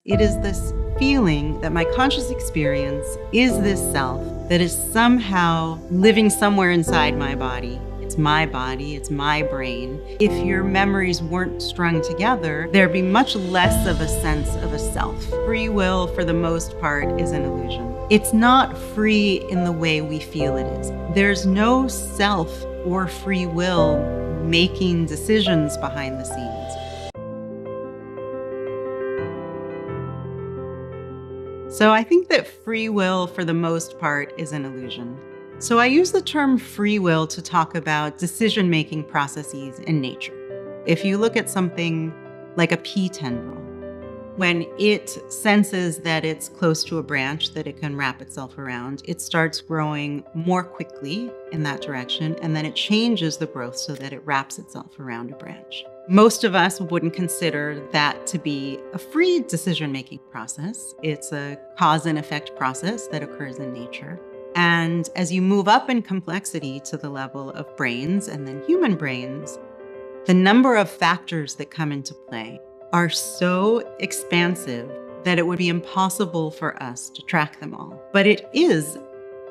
It is this feeling that my conscious experience is this self that is somehow living somewhere inside my body. It's my body, it's my brain. If your memories weren't strung together, there'd be much less of a sense of a self. Free will, for the most part, is an illusion. It's not free in the way we feel it is. There's no self or free will making decisions behind the scenes. So I think that free will, for the most part, is an illusion. So I use the term free will to talk about decision-making processes in nature. If you look at something like a pea tendril, when it senses that it's close to a branch that it can wrap itself around, it starts growing more quickly in that direction, and then it changes the growth so that it wraps itself around a branch. Most of us wouldn't consider that to be a free decision-making process. It's a cause and effect process that occurs in nature. And as you move up in complexity to the level of brains and then human brains, the number of factors that come into play are so expansive that it would be impossible for us to track them all. But it is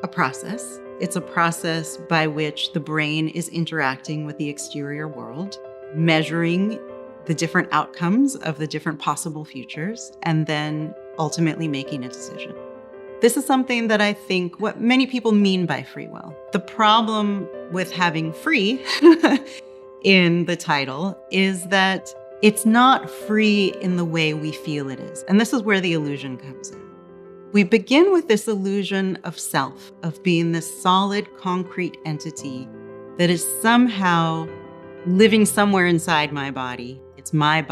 a process. It's a process by which the brain is interacting with the exterior world, measuring the different outcomes of the different possible futures, and then ultimately making a decision. This is something that I think what many people mean by free will. The problem with having free in the title is that it's not free in the way we feel it is. And this is where the illusion comes in. We begin with this illusion of self, of being this solid, concrete entity that is somehow living somewhere inside my body. It's my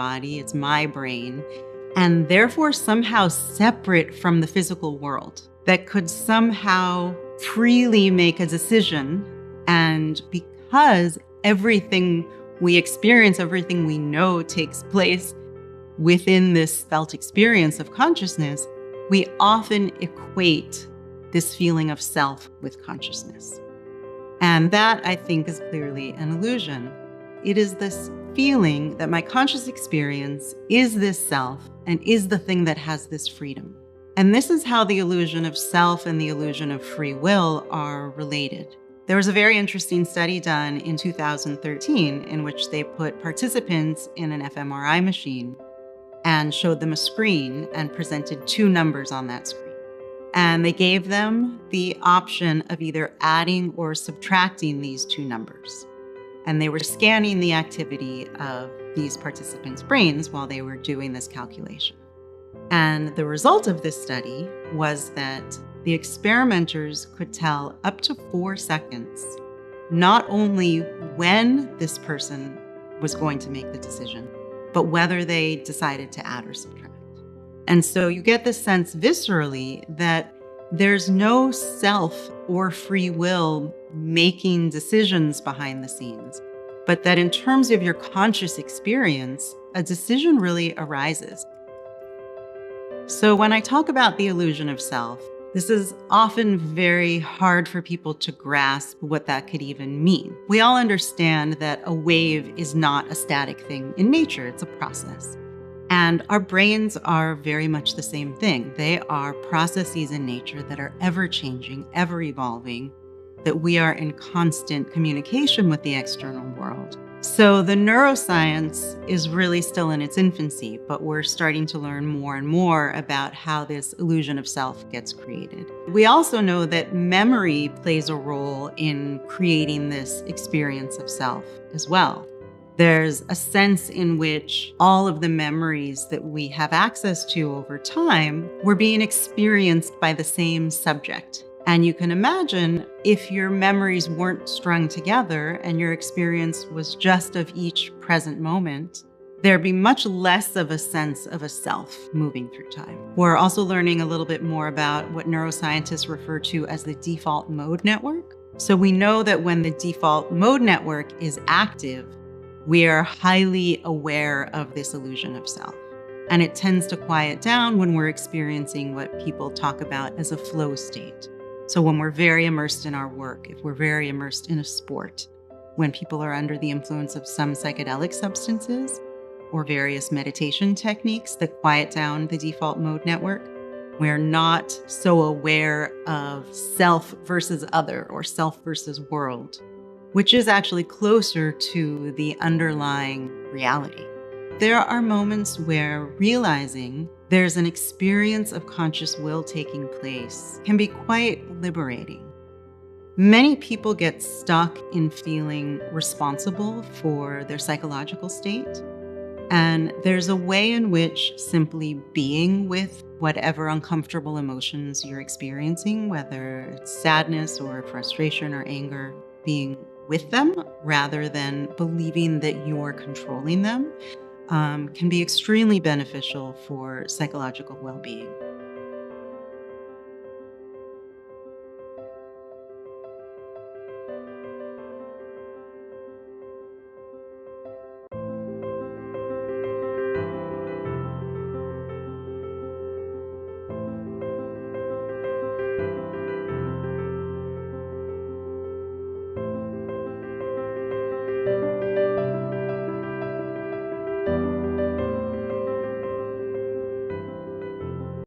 brain, and therefore somehow separate from the physical world, that could somehow freely make a decision. And because everything we experience, everything we know takes place within this felt experience of consciousness, we often equate this feeling of self with consciousness. And that, I think, is clearly an illusion. It is this feeling that my conscious experience is this self and is the thing that has this freedom. And this is how the illusion of self and the illusion of free will are related. There was a very interesting study done in 2013 in which they put participants in an fMRI machine and showed them a screen and presented two numbers on that screen. And they gave them the option of either adding or subtracting these two numbers. And they were scanning the activity of these participants' brains while they were doing this calculation. And the result of this study was that the experimenters could tell up to 4 seconds, not only when this person was going to make the decision, but whether they decided to add or subtract. And so you get this sense viscerally that there's no self or free will making decisions behind the scenes, but that in terms of your conscious experience, a decision really arises. So when I talk about the illusion of self, this is often very hard for people to grasp what that could even mean. We all understand that a wave is not a static thing in nature, it's a process. And our brains are very much the same thing. They are processes in nature that are ever-changing, ever-evolving, that we are in constant communication with the external world. So the neuroscience is really still in its infancy, but we're starting to learn more and more about how this illusion of self gets created. We also know that memory plays a role in creating this experience of self as well. There's a sense in which all of the memories that we have access to over time were being experienced by the same subject. And you can imagine if your memories weren't strung together and your experience was just of each present moment, there'd be much less of a sense of a self moving through time. We're also learning a little bit more about what neuroscientists refer to as the default mode network. So we know that when the default mode network is active, we are highly aware of this illusion of self. And it tends to quiet down when we're experiencing what people talk about as a flow state. So when we're very immersed in our work, if we're very immersed in a sport, when people are under the influence of some psychedelic substances, or various meditation techniques that quiet down the default mode network. We're not so aware of self versus other or self versus world, which is actually closer to the underlying reality. There are moments where realizing there's an experience of conscious will taking place can be quite liberating. Many people get stuck in feeling responsible for their psychological state. And there's a way in which simply being with whatever uncomfortable emotions you're experiencing, whether it's sadness or frustration or anger, being with them rather than believing that you're controlling them, can be extremely beneficial for psychological well-being.